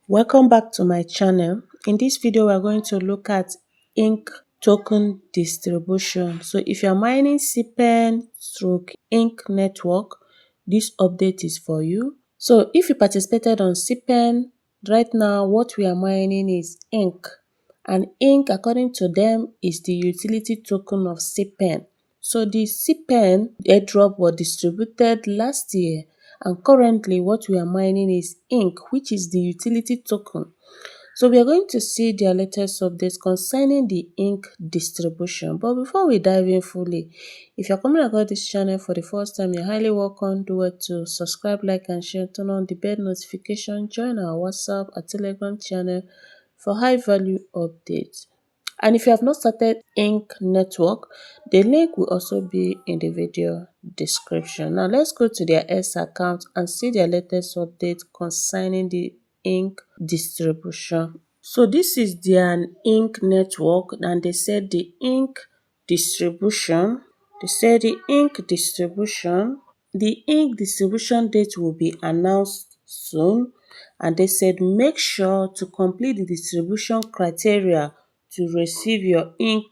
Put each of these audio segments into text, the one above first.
Welcome back to my channel. In this video, we are going to look at ink token distribution. So if you're mining Cpen ink network, this update is for you. So if you participated on Cpen, right now what we are mining is ink. And ink, according to them, is the utility token of Cpen. So the Cpen airdrop was distributed last year, and currently what we are mining is ink, which is the utility token. So we are going to see their latest updates concerning the ink distribution. But before we dive in fully, if you're coming across this channel for the first time, you're highly welcome. Do it to subscribe, like, and share, turn on the bell notification, join our WhatsApp or Telegram channel for high value updates. And if you have not started Ink Network, the link will also be in the video description. Now let's go to their X account and see their latest update concerning the Ink distribution. So this is their Ink Network, and they said the Ink distribution. The ink distribution date will be announced soon, and they said make sure to complete the distribution criteria to receive your ink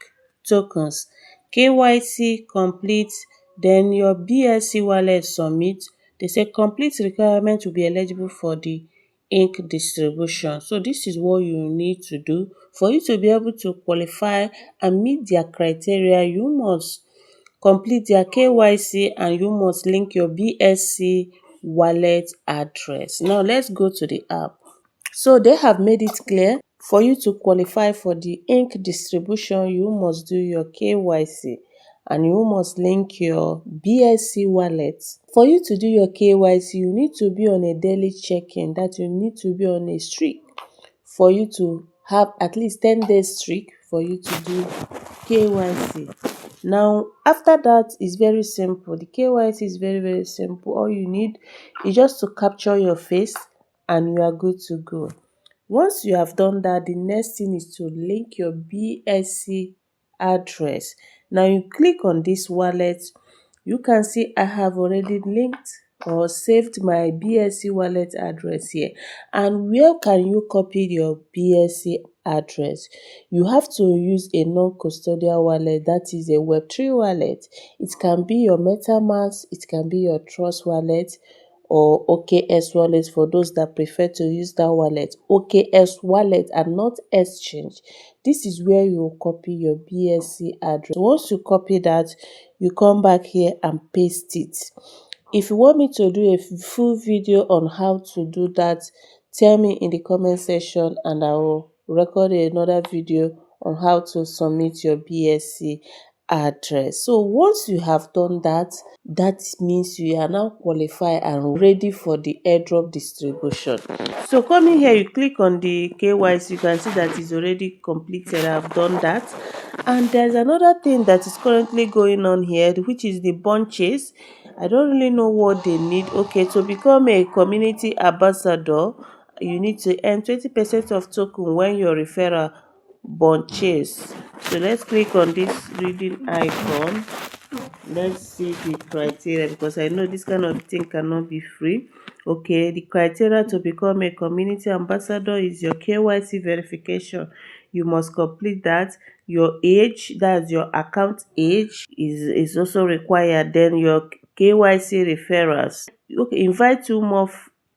tokens. KYC complete, then your BSC wallet submit. They say complete requirement will be eligible for the ink distribution. So this is what you need to do. For you to be able to qualify and meet their criteria, you must complete their KYC and you must link your BSC wallet address. Now let's go to the app. So they have made it clear, for you to qualify for the ink distribution, you must do your KYC and you must link your BSC wallet. For you to do your KYC, you need to be on a daily check-in, that you need to be on a streak for you to have at least 10 days streak for you to do KYC. Now, after that, is very simple. The KYC is very simple. All you need is just to capture your face and you are good to go. Once you have done that, the next thing is to link your BSC address. Now, you click on this wallet. You can see I have already linked or saved my BSC wallet address here. And where can you copy your BSC address? You have to use a non-custodial wallet, that is a Web3 wallet. It can be your MetaMask, it can be your Trust wallet, or OKS wallet for those that prefer to use that wallet. OKS wallet and not exchange. This is where you copy your BSC address. Once you copy that, you come back here and paste it. If you want me to do a full video on how to do that, tell me in the comment section and I will record another video on how to submit your BSC address. So once you have done that, that means you are now qualified and ready for the airdrop distribution. So coming here, you click on the KYC, you can see that it's already completed. I've done that. And there's another thing that is currently going on here, which is the Burnchase. I don't really know what they need. Okay, to become a community ambassador, you need to earn 20% of token when your referral Burnchase. So let's click on this reading icon. Let's see the criteria, because I know this kind of thing cannot be free. Okay, the criteria to become a community ambassador is your KYC verification. You must complete that. Your age, that's your account age, is also required. Then your KYC referrals. Okay, invite 2 more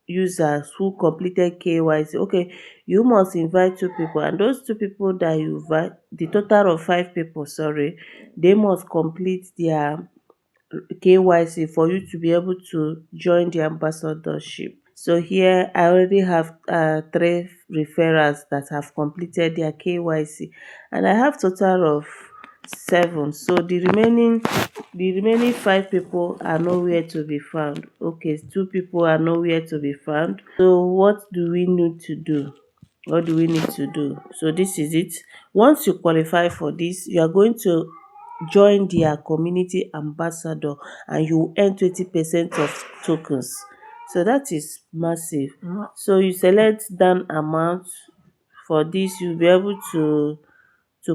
users who completed KYC. Okay, you must invite 2 people, and those 2 people that you invite, the total of 5 people, sorry, they must complete their KYC for you to be able to join the ambassadorship. So here I already have 3 referrals that have completed their KYC, and I have total of 7. So the remaining 5 people are nowhere to be found. Okay, 2 people are nowhere to be found. So what do we need to do? What do we need to do? So this is it. Once you qualify for this, you are going to join their community ambassador and you earn 20% of tokens. So that is massive. So you select down amount. For this, you'll be able to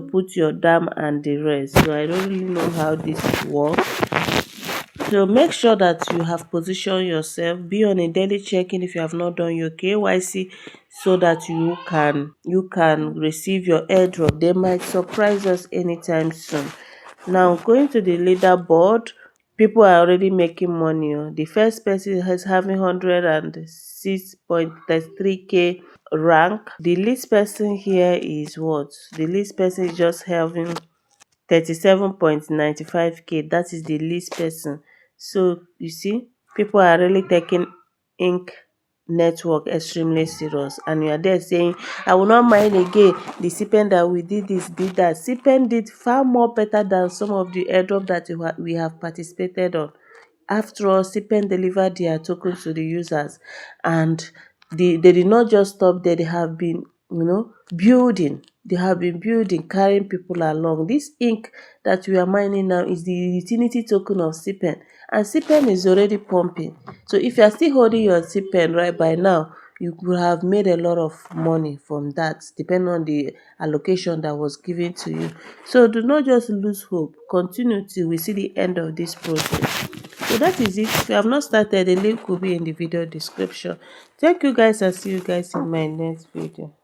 put your dam and the rest. So I don't really know how this works. So make sure that you have positioned yourself, be on a daily check-in if you have not done your KYC, so that you can receive your airdrop. They might surprise us anytime soon. Now going to the leaderboard, people are already making money. The first person is having 106.33k rank. The least person here is what? The least person is just having 37.95k. That is the least person. So you see, people are really taking ink network extremely serious, and you are there saying, I will not mine again. The Cpen that we did this, did that. Cpen did far more better than some of the airdrop that we have participated on. After all, Cpen delivered their tokens to the users, and they did not just stop there. They have been, building. They have been building, carrying people along. This ink that we are mining now is the utility token of Cpen, and Cpen is already pumping. So if you are still holding your Cpen right by now, you could have made a lot of money from that, depending on the allocation that was given to you. So do not just lose hope. Continue till we see the end of this process. So that is it. If you have not started, the link will be in the video description. Thank you guys, and see you guys in my next video.